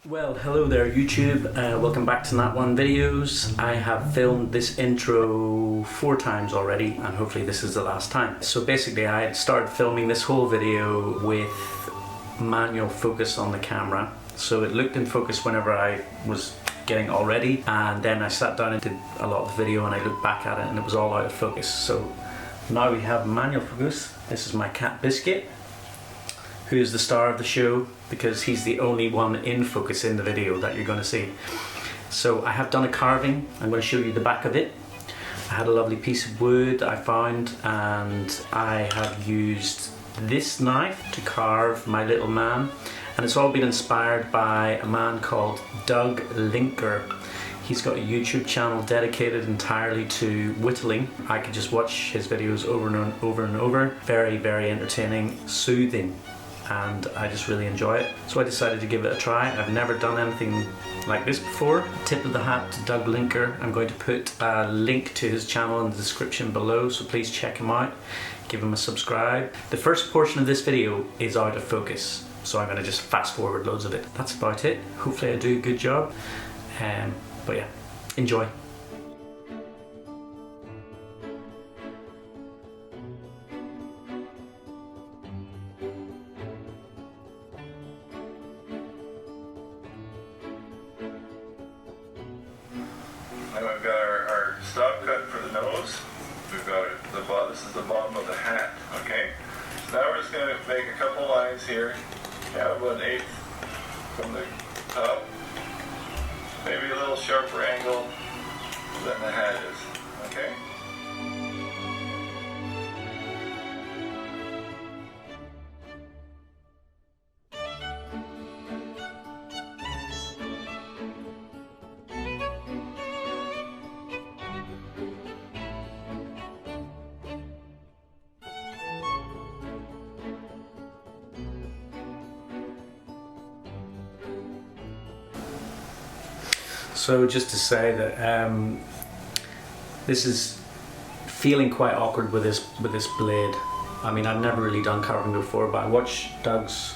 Well, hello there YouTube, welcome back to Nat One Videos. I have filmed this intro 4 times already and hopefully this is the last time. So basically I had started filming this whole video with manual focus on the camera. So it looked in focus whenever I was getting all ready, and then I sat down and did a lot of the video and I looked back at it and it was all out of focus. So now we have manual focus. This is my cat Biscuit, who is the star of the show because he's the only one in focus in the video that you're going to see. So I have done a carving. I'm going to show you the back of it. I had a lovely piece of wood I found, and I have used this knife to carve my little man, and it's all been inspired by a man called Doug Linker. He's got a YouTube channel dedicated entirely to whittling. I could just watch his videos over and over and over. Very, very entertaining, soothing, and I just really enjoy it. So I decided to give it a try. I've never done anything like this before. Tip of the hat to Doug Linker. I'm going to put a link to his channel in the description below, so please check him out. Give him a subscribe. The first portion of this video is out of focus, so I'm going to just fast forward loads of it. That's about it. Hopefully I do a good job. But yeah, enjoy. Now we've got our stop cut for the nose. We've got this is the bottom of the hat, okay? So now we're just going to make a couple lines here. Yeah, about 1/8 from the top. Maybe a little sharper angle than the hat is, okay? So just to say that this is feeling quite awkward with this blade. I mean, I've never really done carving before, but I watched Doug's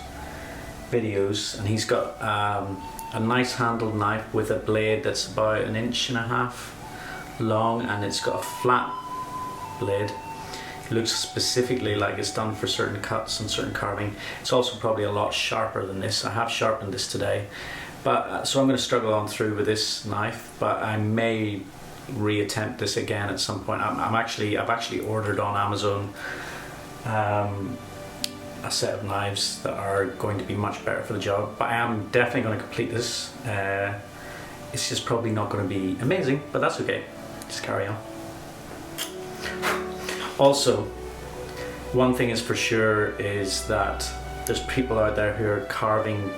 videos and he's got a nice handled knife with a blade that's about 1.5 inches long, and it's got a flat blade. It looks specifically like it's done for certain cuts and certain carving. It's also probably a lot sharper than this. I have sharpened this today. But so I'm going to struggle on through with this knife, but I may reattempt this again at some point. I've actually ordered on Amazon a set of knives that are going to be much better for the job. But I am definitely going to complete this. It's just probably not going to be amazing, but that's okay. Just carry on. Also, one thing is for sure is that there's people out there who are carving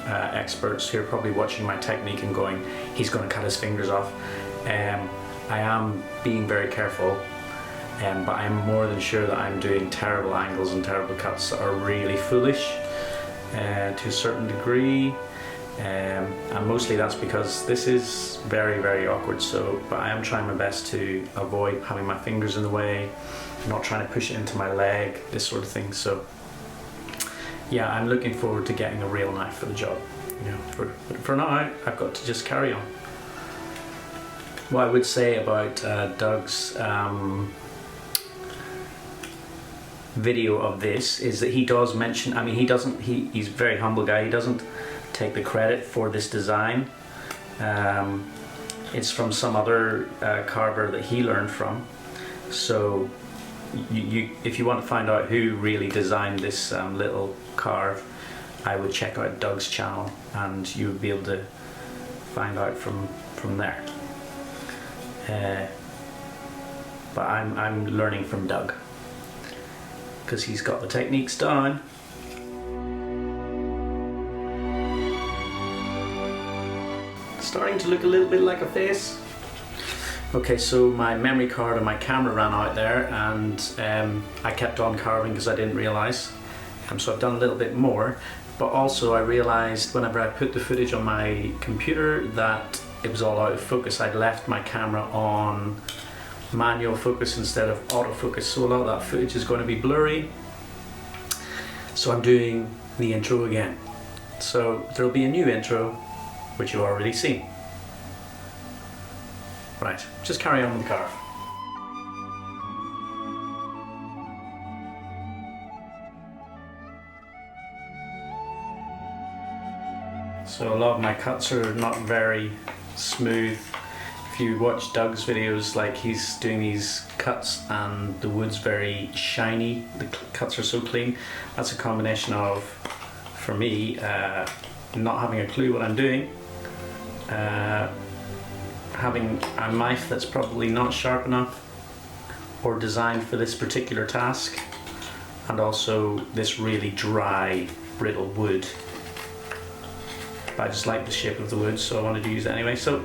experts who are probably watching my technique and going, he's going to cut his fingers off. I am being very careful, but I'm more than sure that I'm doing terrible angles and terrible cuts that are really foolish to a certain degree, and mostly that's because this is very, very awkward. So, but I am trying my best to avoid having my fingers in the way, not trying to push it into my leg, this sort of thing. So yeah, I'm looking forward to getting a real knife for the job. You know, for now, I've got to just carry on. What I would say about Doug's video of this is that he does mention, I mean, he's a very humble guy. He doesn't take the credit for this design. It's from some other carver that he learned from. So if you want to find out who really designed this little carve, I would check out Doug's channel and you would be able to find out from there. But I'm learning from Doug because he's got the techniques down. Starting to look a little bit like a face. Okay, so my memory card and my camera ran out there, and I kept on carving because I didn't realise. So I've done a little bit more, but also I realised whenever I put the footage on my computer that it was all out of focus. I'd left my camera on manual focus instead of autofocus, so a lot of that footage is going to be blurry. So I'm doing the intro again. So there'll be a new intro, which you've already seen. Right, just carry on with the carve. So a lot of my cuts are not very smooth. If you watch Doug's videos, like he's doing these cuts and the wood's very shiny, the cuts are so clean. That's a combination of, for me, not having a clue what I'm doing, having a knife that's probably not sharp enough or designed for this particular task, and also this really dry, brittle wood. But I just like the shape of the wood, so I wanted to use it anyway. So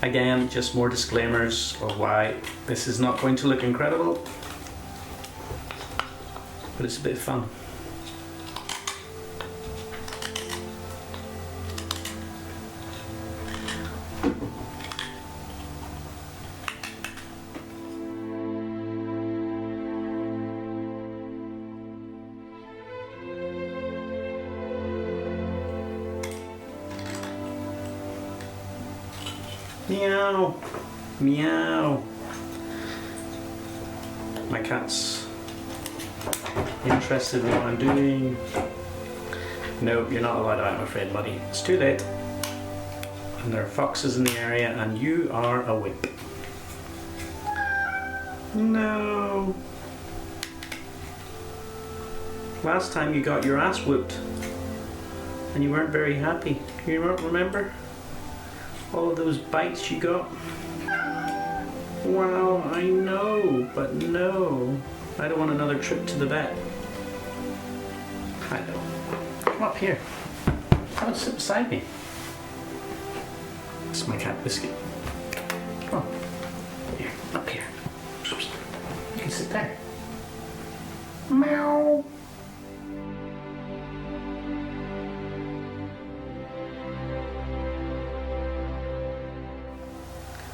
again, just more disclaimers of why this is not going to look incredible, but it's a bit of fun. Meow, meow. My cat's interested in what I'm doing. No, you're not allowed out, I'm afraid, buddy. It's too late. And there are foxes in the area, and you are a whip. No. Last time you got your ass whooped, and you weren't very happy. You remember? All of those bites you got? Well, I know, but no. I don't want another trip to the vet. I know. Come up here. Come and sit beside me. This is my cat Biscuit. Come on. Here, up here. You can sit there. Meow.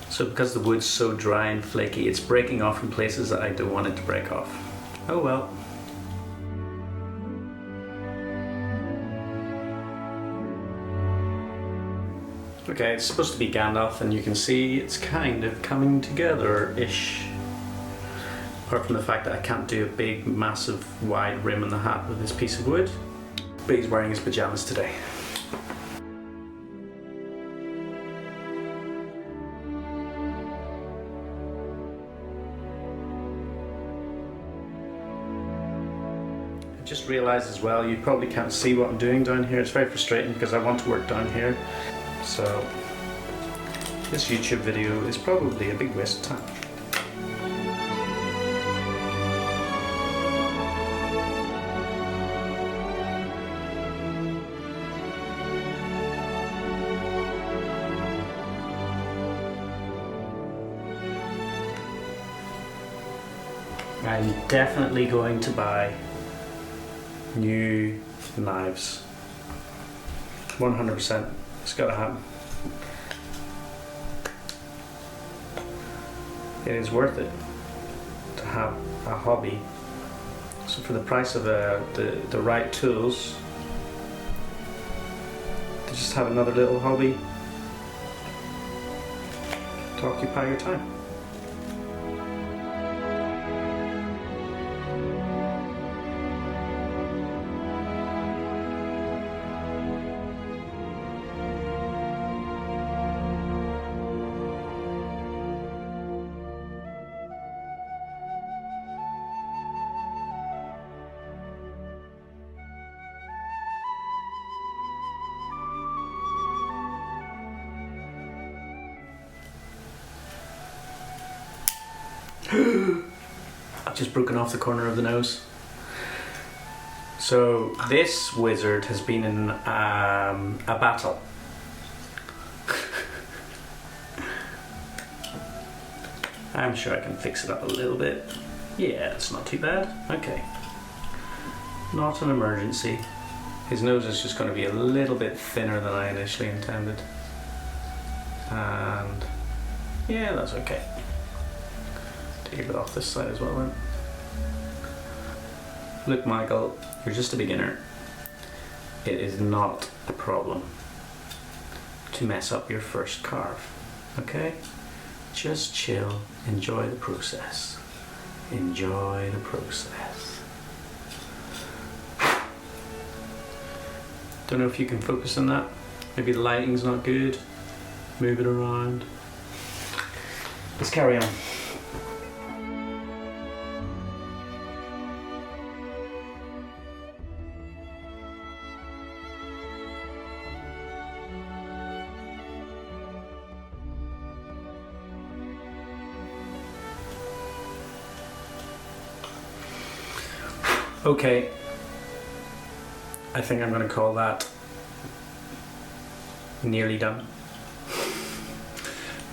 So because the wood's so dry and flaky, it's breaking off in places that I don't want it to break off. Oh well. Okay, it's supposed to be Gandalf, and you can see it's kind of coming together-ish. Apart from the fact that I can't do a big, massive, wide rim on the hat with this piece of wood. But he's wearing his pajamas today. Just realised as well, you probably can't see what I'm doing down here. It's very frustrating because I want to work down here. So this YouTube video is probably a big waste of time. I'm definitely going to buy new knives. 100%. It's gotta happen. It is worth it to have a hobby. So for the price of the right tools, to just have another little hobby to occupy your time. I've just broken off the corner of the nose. So this wizard has been in a battle. I'm sure I can fix it up a little bit. Yeah, it's not too bad. Okay. Not an emergency. His nose is just going to be a little bit thinner than I initially intended. And yeah, that's okay. Take a bit off this side as well then. Look, Michael, you're just a beginner. it is not a problem to mess up your first carve. Okay? Just chill, enjoy the process. Enjoy the process. Don't know if you can focus on that. Maybe the lighting's not good. Move it around. Let's carry on. Okay, I think I'm going to call that nearly done.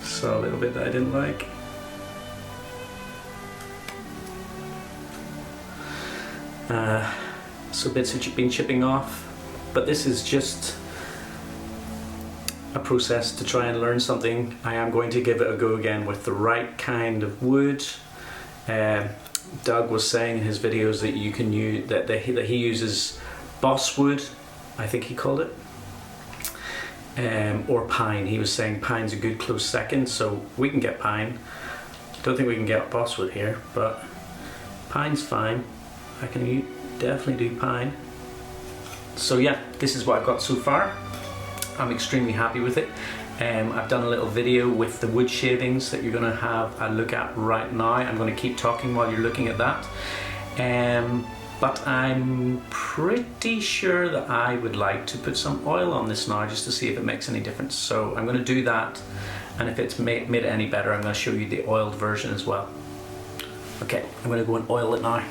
So a little bit that I didn't like. So bits have been chipping off, but this is just a process to try and learn something. I am going to give it a go again with the right kind of wood. Doug was saying in his videos that you can use that he uses boss wood, I think he called it, or pine. He was saying pine's a good close second, so we can get pine. Don't think we can get boss wood here, but pine's fine. I can definitely do pine. So yeah, this is what I've got so far. I'm extremely happy with it. I've done a little video with the wood shavings that you're going to have a look at right now. I'm going to keep talking while you're looking at that. But I'm pretty sure that I would like to put some oil on this now just to see if it makes any difference. So I'm going to do that, and if it's made it any better, I'm going to show you the oiled version as well. Okay, I'm going to go and oil it now.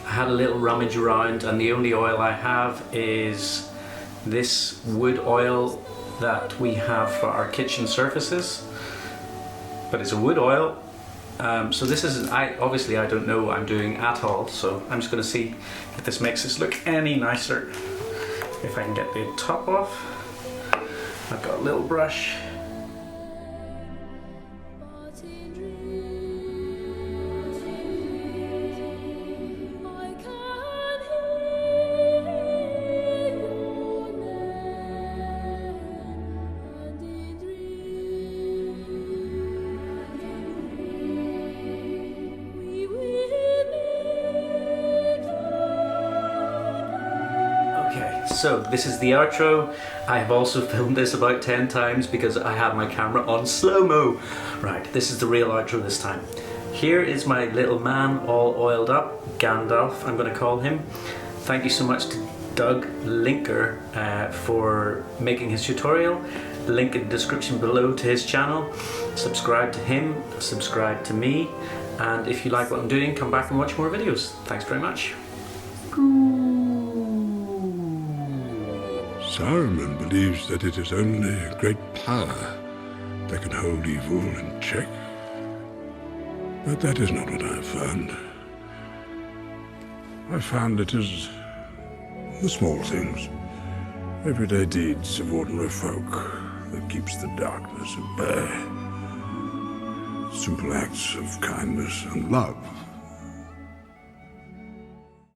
I had a little rummage around, and the only oil I have is this wood oil that we have for our kitchen surfaces, but it's a wood oil. So this is, obviously I don't know what I'm doing at all, so I'm just going to see if this makes this look any nicer. If I can get the top off. I've got a little brush. So this is the outro. I have also filmed this about 10 times because I had my camera on slow-mo. Right, this is the real outro this time. Here is my little man all oiled up, Gandalf I'm going to call him. Thank you so much to Doug Linker for making his tutorial. Link in the description below to his channel. Subscribe to him, subscribe to me, and if you like what I'm doing, come back and watch more videos. Thanks very much. Saruman believes that it is only a great power that can hold evil in check. But that is not what I have found. I found it is the small things, everyday deeds of ordinary folk that keeps the darkness at bay. Simple acts of kindness and love